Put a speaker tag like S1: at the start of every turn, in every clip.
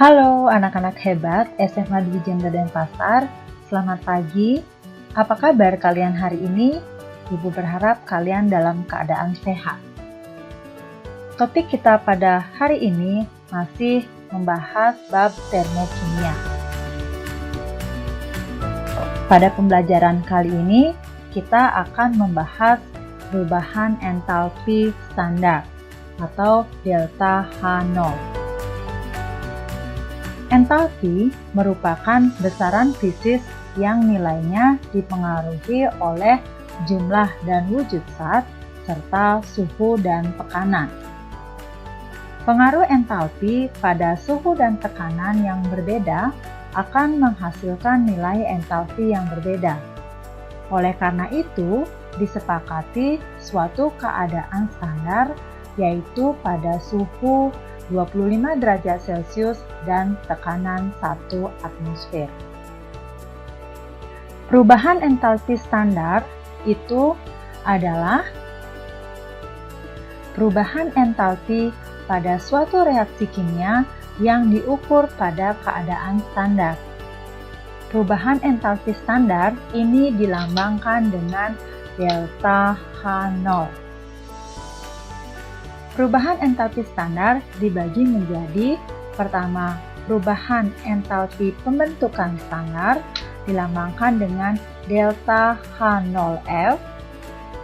S1: Halo anak-anak hebat SMA Dwijen Denpasar, selamat pagi. Apa kabar kalian hari ini? Ibu berharap kalian dalam keadaan sehat. Topik kita pada hari ini masih membahas bab termokimia. Pada pembelajaran kali ini, kita akan membahas perubahan entalpi standar atau delta H0. Entalpi merupakan besaran fisis yang nilainya dipengaruhi oleh jumlah dan wujud zat serta suhu dan tekanan. Pengaruh entalpi pada suhu dan tekanan yang berbeda akan menghasilkan nilai entalpi yang berbeda. Oleh karena itu, disepakati suatu keadaan standar yaitu pada suhu 25 derajat Celcius dan tekanan 1 atmosfer. Perubahan entalpi standar itu adalah perubahan entalpi pada suatu reaksi kimia yang diukur pada keadaan standar. Perubahan entalpi standar ini dilambangkan dengan delta H0. Perubahan entalpi standar dibagi menjadi pertama, perubahan entalpi pembentukan standar dilambangkan dengan delta H0F,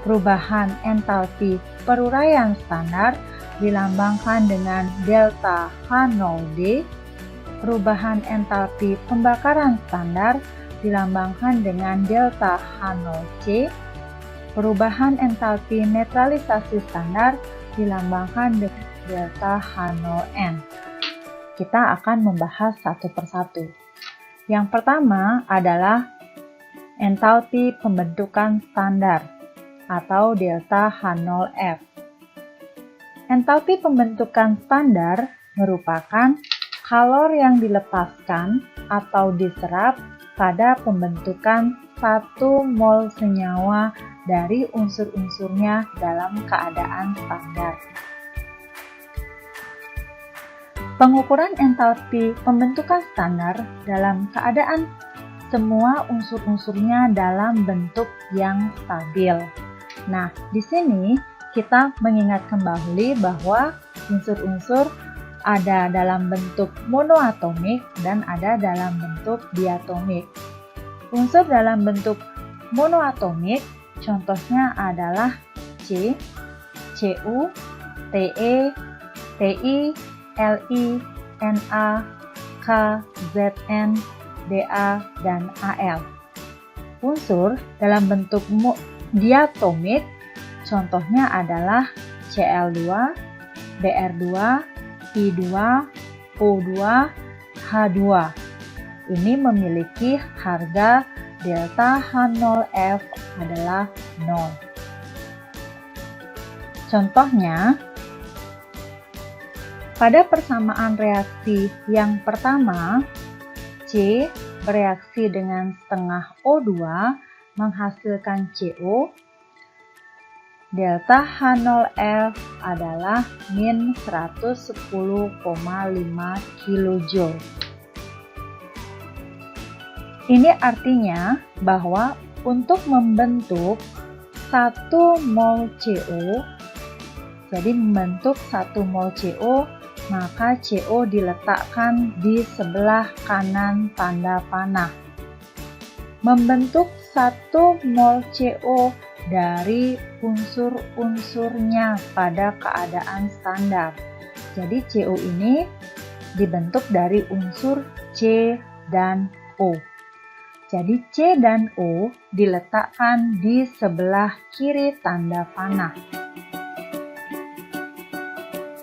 S1: perubahan entalpi peruraian standar dilambangkan dengan delta H0D, perubahan entalpi pembakaran standar dilambangkan dengan delta H0C, perubahan entalpi netralisasi standar dilambangkan dengan delta H0N. Kita akan membahas satu persatu. Yang pertama adalah entalpi pembentukan standar atau delta H0F. Entalpi pembentukan standar merupakan kalor yang dilepaskan atau diserap pada pembentukan 1 mol senyawa dari unsur-unsurnya dalam keadaan standar. Pengukuran entalpi pembentukan standar dalam keadaan semua unsur-unsurnya dalam bentuk yang stabil. Nah, di sini kita mengingat kembali bahwa unsur-unsur ada dalam bentuk monoatomik dan ada dalam bentuk diatomik. Unsur dalam bentuk monoatomik contohnya adalah C, Cu, Te, Ti, Li, Na, K, Zn, Da, dan Al. Unsur dalam bentuk diatomik contohnya adalah Cl2, Br2, I2, O2, H2. Ini memiliki harga delta H0F adalah 0. Contohnya, pada persamaan reaksi yang pertama, C bereaksi dengan setengah O2 menghasilkan CO, delta H0F adalah min 110,5 kJ. Ini artinya bahwa untuk membentuk 1 mol CO, jadi membentuk 1 mol CO, maka CO diletakkan di sebelah kanan tanda panah. Membentuk 1 mol CO dari unsur-unsurnya pada keadaan standar. Jadi CO ini dibentuk dari unsur C dan O. Jadi C dan O diletakkan di sebelah kiri tanda panah.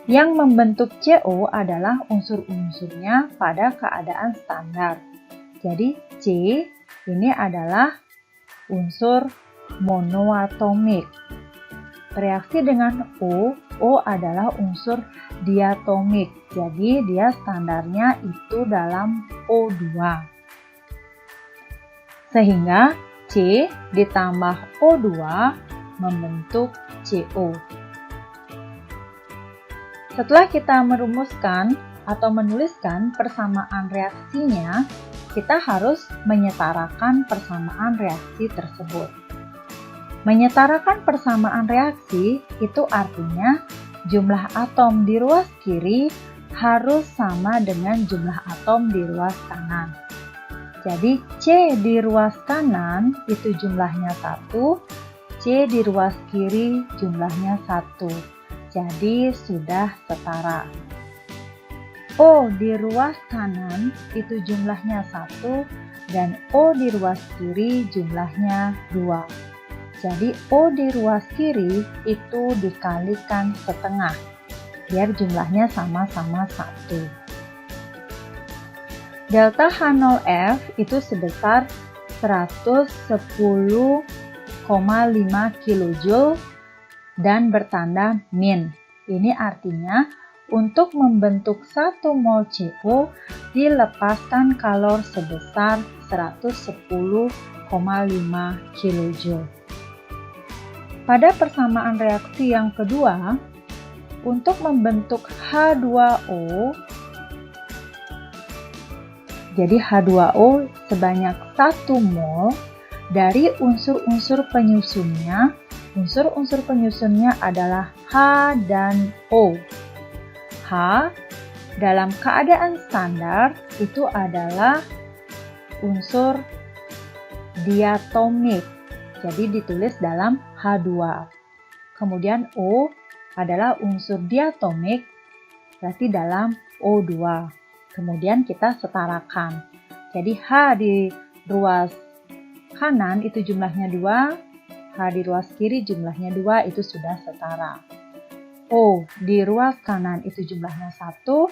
S1: Yang membentuk CO adalah unsur-unsurnya pada keadaan standar. Jadi C ini adalah unsur monoatomik. Bereaksi dengan O adalah unsur diatomik. Jadi dia standarnya itu dalam O2. Sehingga C ditambah O2 membentuk CO. Setelah kita merumuskan atau menuliskan persamaan reaksinya, kita harus menyetarakan persamaan reaksi tersebut. Menyetarakan persamaan reaksi itu artinya jumlah atom di ruas kiri harus sama dengan jumlah atom di ruas kanan. Jadi C di ruas kanan itu jumlahnya 1, C di ruas kiri jumlahnya 1. Jadi sudah setara. O di ruas kanan itu jumlahnya 1 dan O di ruas kiri jumlahnya 2. Jadi O di ruas kiri itu dikalikan setengah biar jumlahnya sama-sama 1. Delta H0F itu sebesar 110,5 kJ dan bertanda min. Ini artinya untuk membentuk 1 mol CO dilepaskan kalor sebesar 110,5 kJ. Pada persamaan reaksi yang kedua, untuk membentuk H2O, jadi H2O sebanyak 1 mol dari unsur-unsur penyusunnya. Unsur-unsur penyusunnya adalah H dan O. H dalam keadaan standar itu adalah unsur diatomik, jadi ditulis dalam H2. Kemudian O adalah unsur diatomik, berarti dalam O2. Kemudian kita setarakan. Jadi H di ruas kanan itu jumlahnya 2, H di ruas kiri jumlahnya 2, itu sudah setara. O di ruas kanan itu jumlahnya 1,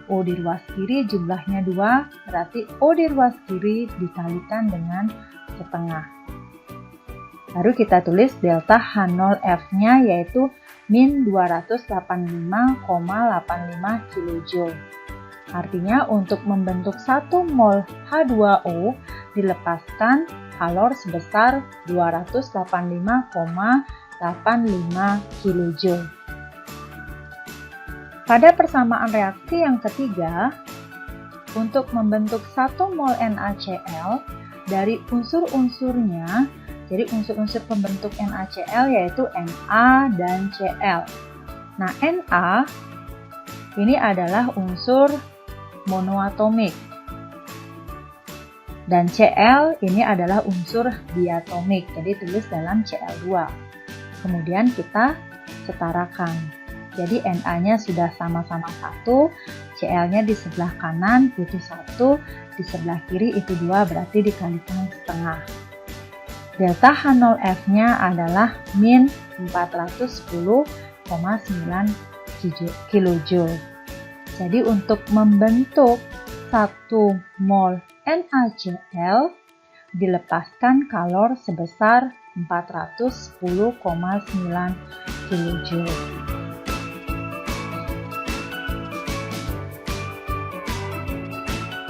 S1: O di ruas kiri jumlahnya 2, berarti O di ruas kiri dikalikan dengan setengah. Baru kita tulis delta H0F-nya yaitu min 285,85 kJ. Artinya untuk membentuk 1 mol H2O dilepaskan kalor sebesar 285,85 kJ. Pada persamaan reaksi yang ketiga, untuk membentuk 1 mol NaCl dari unsur-unsurnya, jadi unsur-unsur pembentuk NaCl yaitu Na dan Cl. Nah, Na ini adalah unsur monoatomik dan Cl ini adalah unsur diatomik, jadi tulis dalam Cl2. Kemudian kita setarakan. Jadi Na-nya sudah sama-sama 1, Cl-nya di sebelah kanan itu 1, di sebelah kiri itu 2, berarti dikalikan setengah. Delta H0F-nya adalah min 410,9 kJ. Jadi untuk membentuk 1 mol NaCl dilepaskan kalor sebesar 410,9 kJ.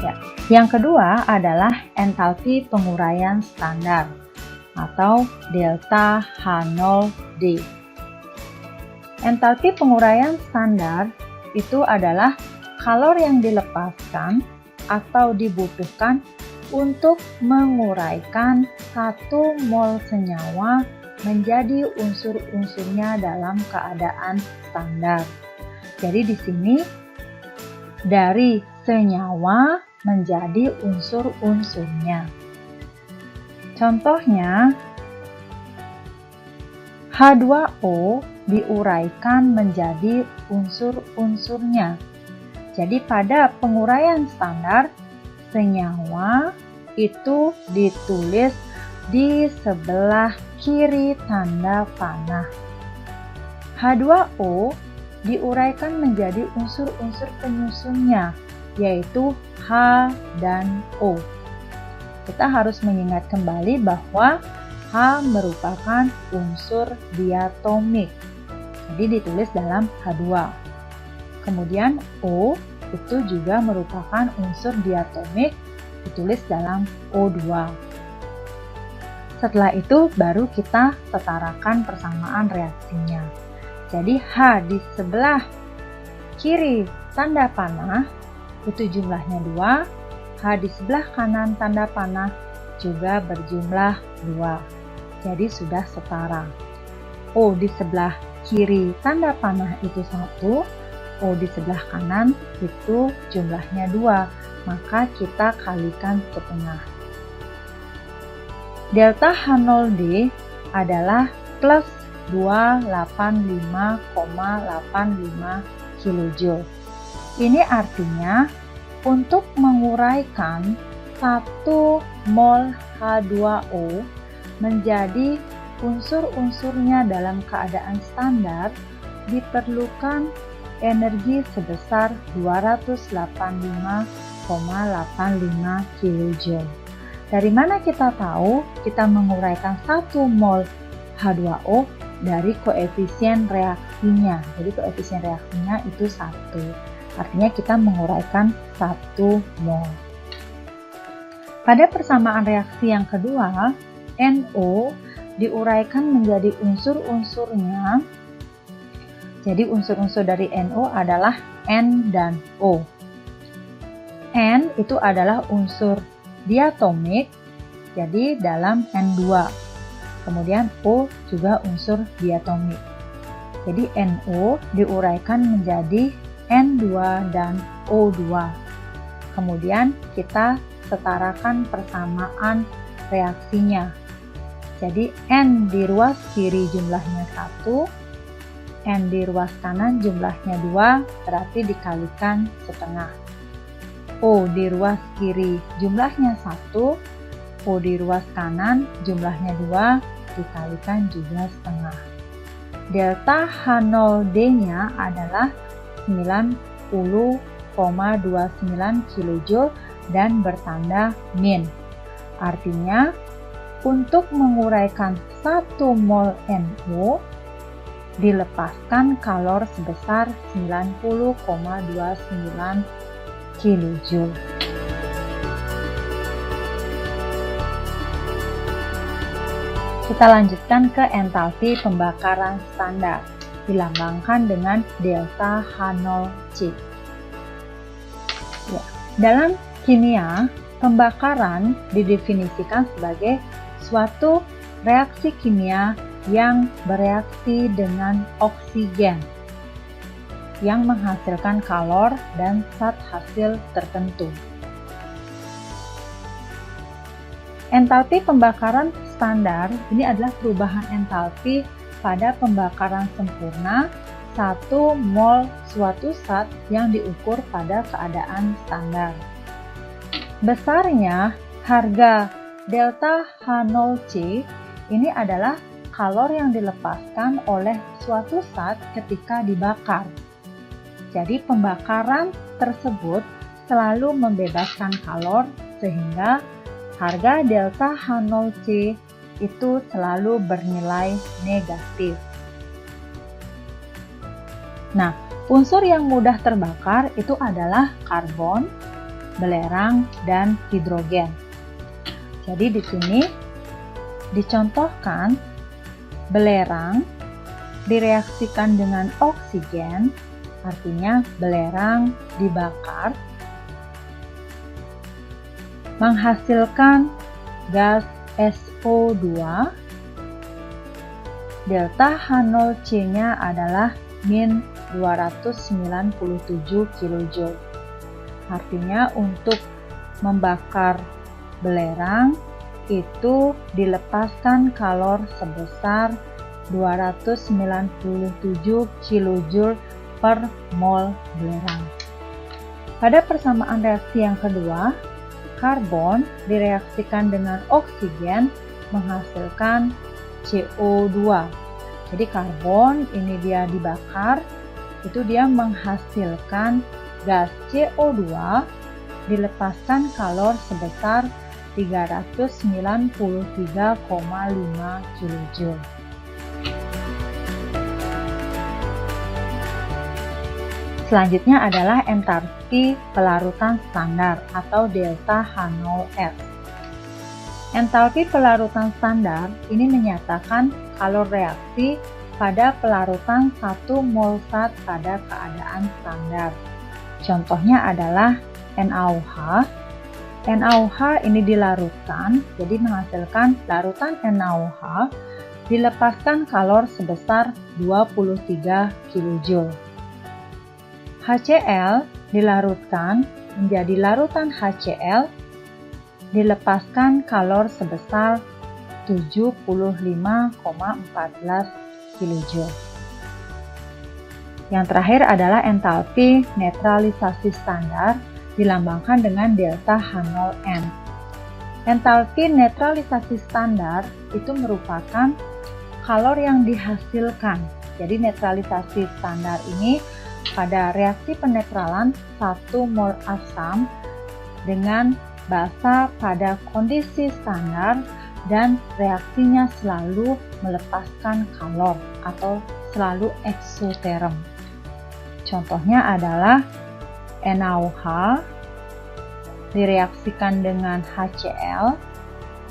S1: Ya, yang kedua adalah entalpi penguraian standar atau delta H0D. Entalpi penguraian standar itu adalah kalor yang dilepaskan atau dibutuhkan untuk menguraikan 1 mol senyawa menjadi unsur-unsurnya dalam keadaan standar. Jadi di sini dari senyawa menjadi unsur-unsurnya. Contohnya, H2O diuraikan menjadi unsur-unsurnya. Jadi pada penguraian standar, senyawa itu ditulis di sebelah kiri tanda panah. H2O diuraikan menjadi unsur-unsur penyusunnya, yaitu H dan O. Kita harus mengingat kembali bahwa H merupakan unsur diatomik, jadi ditulis dalam H2. Kemudian O itu juga merupakan unsur diatomik, ditulis dalam O2. Setelah itu baru kita setarakan persamaan reaksinya. Jadi H di sebelah kiri tanda panah itu jumlahnya 2, H di sebelah kanan tanda panah juga berjumlah 2. Jadi sudah setara. O di sebelah kiri tanda panah itu 1, O di sebelah kanan itu jumlahnya 2, maka kita kalikan setengah. Delta H0D adalah plus 285,85 kJ. Ini artinya untuk menguraikan 1 mol H2O menjadi unsur-unsurnya dalam keadaan standar diperlukan energi sebesar 285,85 kJ. Dari mana kita tahu kita menguraikan 1 mol H2O? Dari koefisien reaksinya. Jadi koefisien reaksinya itu 1. Artinya kita menguraikan 1 mol. Pada persamaan reaksi yang kedua, NO diuraikan menjadi unsur-unsurnya. Jadi unsur-unsur dari NO adalah N dan O. N itu adalah unsur diatomik, jadi dalam N2. Kemudian O juga unsur diatomik. Jadi NO diuraikan menjadi N2 dan O2. Kemudian kita setarakan persamaan reaksinya. Jadi N di ruas kiri jumlahnya 1, N di ruas kanan jumlahnya 2, berarti dikalikan setengah. O di ruas kiri jumlahnya 1, O di ruas kanan jumlahnya 2, dikalikan juga setengah. Delta H0D-nya adalah 90,29 kJ dan bertanda min. Artinya, untuk menguraikan 1 mol NO, dilepaskan kalor sebesar 90,29 kJ. Kita lanjutkan ke entalpi pembakaran standar, dilambangkan dengan delta H0C. Ya, dalam kimia, pembakaran didefinisikan sebagai suatu reaksi kimia yang bereaksi dengan oksigen yang menghasilkan kalor dan zat hasil tertentu. Entalpi pembakaran standar ini adalah perubahan entalpi pada pembakaran sempurna 1 mol suatu zat yang diukur pada keadaan standar. Besarnya harga delta H0C ini adalah kalor yang dilepaskan oleh suatu zat ketika dibakar. Jadi pembakaran tersebut selalu membebaskan kalor sehingga harga delta H0C itu selalu bernilai negatif. Nah, unsur yang mudah terbakar itu adalah karbon, belerang, dan hidrogen. Jadi di sini dicontohkan belerang direaksikan dengan oksigen. Artinya belerang dibakar menghasilkan gas SO2. Delta H0C-nya adalah min 297 kJ. Artinya untuk membakar belerang itu dilepaskan kalor sebesar 297 kJ per mol belerang. Pada persamaan reaksi yang kedua, karbon direaksikan dengan oksigen menghasilkan CO2. Jadi karbon ini dia dibakar, itu dia menghasilkan gas CO2, dilepaskan kalor sebesar 393,5 kJ. Selanjutnya adalah entalpi pelarutan standar atau delta H0S. Entalpi pelarutan standar ini menyatakan kalor reaksi pada pelarutan 1 mol zat pada keadaan standar. Contohnya adalah NaOH. NaOH ini dilarutkan, jadi menghasilkan larutan NaOH, dilepaskan kalor sebesar 23 kJ. HCl dilarutkan menjadi larutan HCl, dilepaskan kalor sebesar 75,14 kJ. Yang terakhir adalah entalpi netralisasi standar, dilambangkan dengan delta H0n. Entalpi netralisasi standar itu merupakan kalor yang dihasilkan. Jadi netralisasi standar ini pada reaksi penetralan 1 mol asam dengan basa pada kondisi standar dan reaksinya selalu melepaskan kalor atau selalu eksoterm. Contohnya adalah NaOH direaksikan dengan HCl,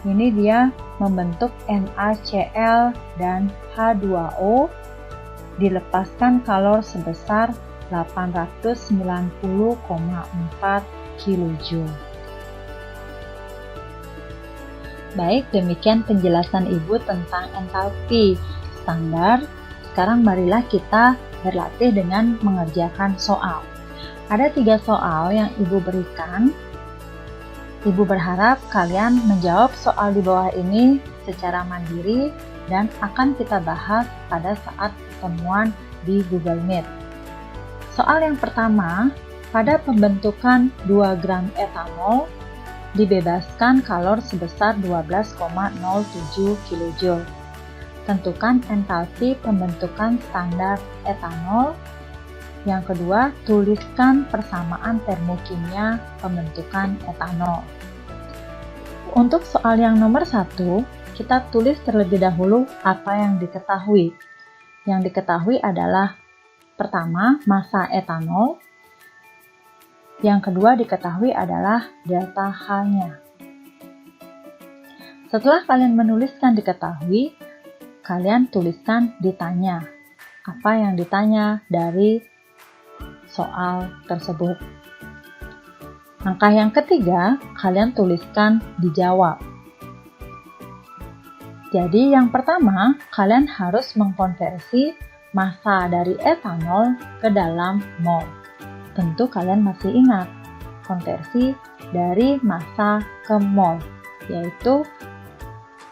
S1: ini dia membentuk NaCl dan H2O, dilepaskan kalor sebesar 890,4 kJ. Baik, demikian penjelasan Ibu tentang entalpi standar. Sekarang marilah kita berlatih dengan mengerjakan soal. Ada 3 soal yang Ibu berikan. Ibu berharap kalian menjawab soal di bawah ini secara mandiri dan akan kita bahas pada saat pertemuan di Google Meet. Soal yang pertama, pada pembentukan 2 gram etanol, dibebaskan kalor sebesar 12,07 kJ. Tentukan entalpi pembentukan standar etanol. Yang kedua, tuliskan persamaan termokimia pembentukan etanol. Untuk soal yang nomor 1, kita tulis terlebih dahulu apa yang diketahui. Yang diketahui adalah pertama, massa etanol. Yang kedua diketahui adalah delta H-nya. Setelah kalian menuliskan diketahui, kalian tuliskan ditanya. Apa yang ditanya dari soal tersebut. Langkah yang ketiga, kalian tuliskan dijawab. Jadi yang pertama, kalian harus mengkonversi massa dari etanol ke dalam mol. Tentu kalian masih ingat konversi dari massa ke mol, yaitu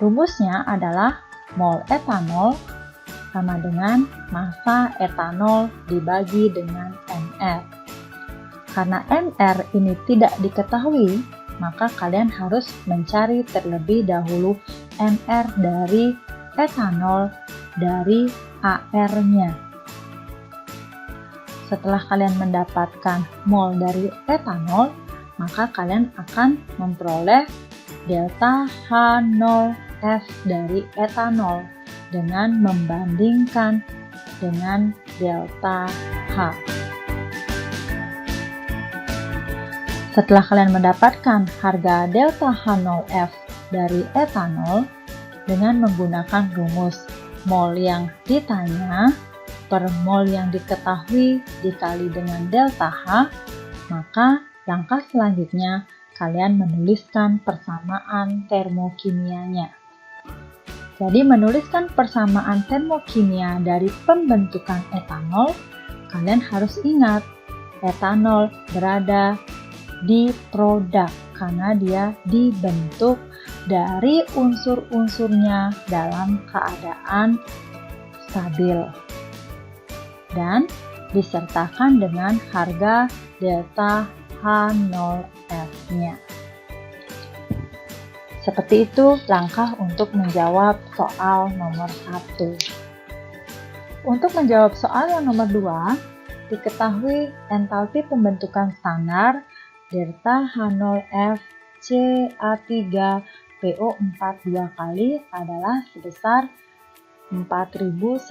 S1: rumusnya adalah mol etanol sama dengan massa etanol dibagi dengan NR. Karena NR ini tidak diketahui, maka kalian harus mencari terlebih dahulu NR dari etanol dari AR-nya. Setelah kalian mendapatkan mol dari etanol, maka kalian akan memperoleh delta H0F dari etanol dengan membandingkan dengan delta H. Setelah kalian mendapatkan harga delta H0F dari etanol dengan menggunakan rumus mol yang ditanya per mol yang diketahui dikali dengan delta H, maka langkah selanjutnya kalian menuliskan persamaan termokimianya. Jadi menuliskan persamaan termokimia dari pembentukan etanol, kalian harus ingat etanol berada di produk karena dia dibentuk dari unsur-unsurnya dalam keadaan stabil dan disertakan dengan harga delta H0F-nya. Seperti itu langkah untuk menjawab soal nomor 1. Untuk menjawab soal yang nomor 2, diketahui entalpi pembentukan standar delta H0F Ca3PO4 2 kali adalah sebesar 4121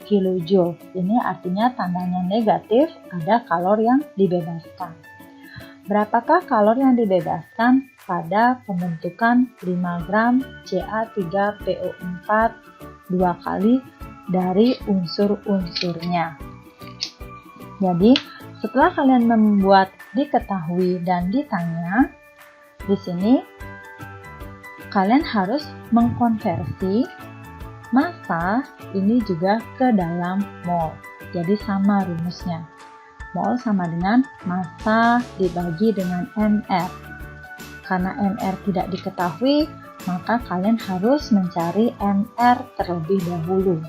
S1: kJ. Ini artinya tandanya negatif, ada kalor yang dibebaskan. Berapakah kalor yang dibebaskan pada pembentukan 5 gram Ca3PO4 2 kali dari unsur-unsurnya? Jadi, Setelah kalian membuat diketahui dan ditanya, di sini kalian harus mengkonversi massa ini juga ke dalam mol. Jadi sama rumusnya. Mol sama dengan massa dibagi dengan NR. Karena NR tidak diketahui, maka kalian harus mencari NR terlebih dahulu.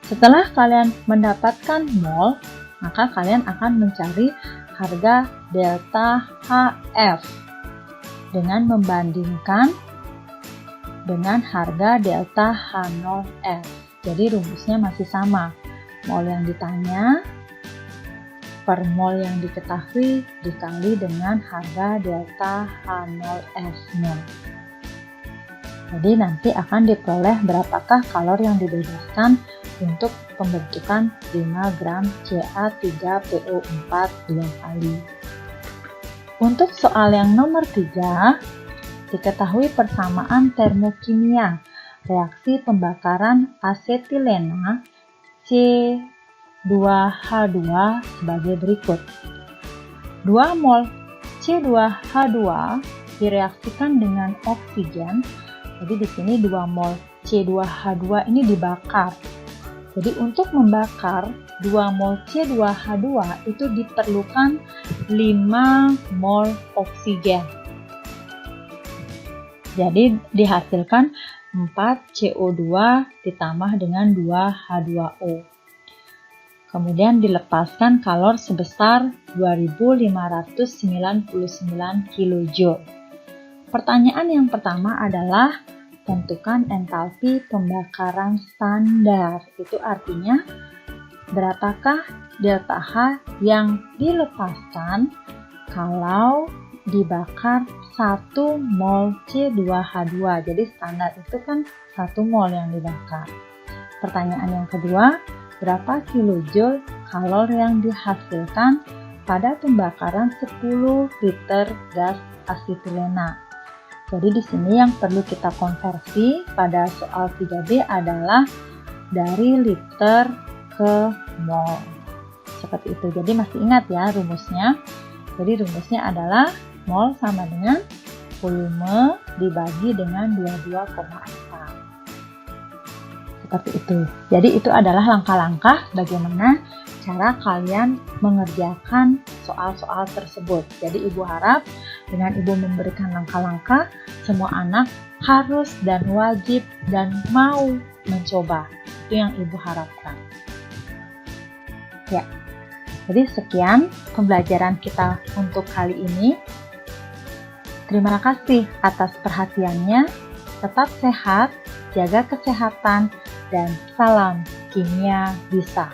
S1: Setelah kalian mendapatkan mol, maka kalian akan mencari harga delta HF dengan membandingkan dengan harga delta H0F. Jadi rumusnya masih sama. Mol yang ditanya per mol yang diketahui dikali dengan harga delta H0F0. Jadi nanti akan diperoleh berapakah kalori yang dibebaskan untuk pembentukan 5 gram Ca3PO4 2 kali. Untuk soal yang nomor 3, diketahui persamaan termokimia reaksi pembakaran asetilena C2H2 sebagai berikut. 2 mol C2H2 direaksikan dengan oksigen. Jadi di sini 2 mol C2H2 ini dibakar. Jadi untuk membakar 2 mol C2H2 itu diperlukan 5 mol oksigen. Jadi dihasilkan 4 CO2 ditambah dengan 2 H2O. Kemudian dilepaskan kalor sebesar 2599 kJ. Pertanyaan yang pertama adalah tentukan entalpi pembakaran standar. Itu artinya berapakah delta H yang dilepaskan kalau dibakar 1 mol C2H2. Jadi standar itu kan 1 mol yang dibakar. Pertanyaan yang kedua, berapa kilojoule kalor yang dihasilkan pada pembakaran 10 liter gas asetilena? Jadi di sini yang perlu kita konversi pada soal 3B adalah dari liter ke mol. Seperti itu. Jadi masih ingat ya rumusnya. Jadi rumusnya adalah mol sama dengan volume dibagi dengan 22,4. Seperti itu. Jadi itu adalah langkah-langkah bagaimana cara kalian mengerjakan soal-soal tersebut. Jadi Ibu harap dengan Ibu memberikan langkah-langkah, semua anak harus dan wajib dan mau mencoba. Itu yang Ibu harapkan. Ya, jadi sekian pembelajaran kita untuk kali ini. Terima kasih atas perhatiannya. Tetap sehat, jaga kesehatan, dan salam kimia bisa.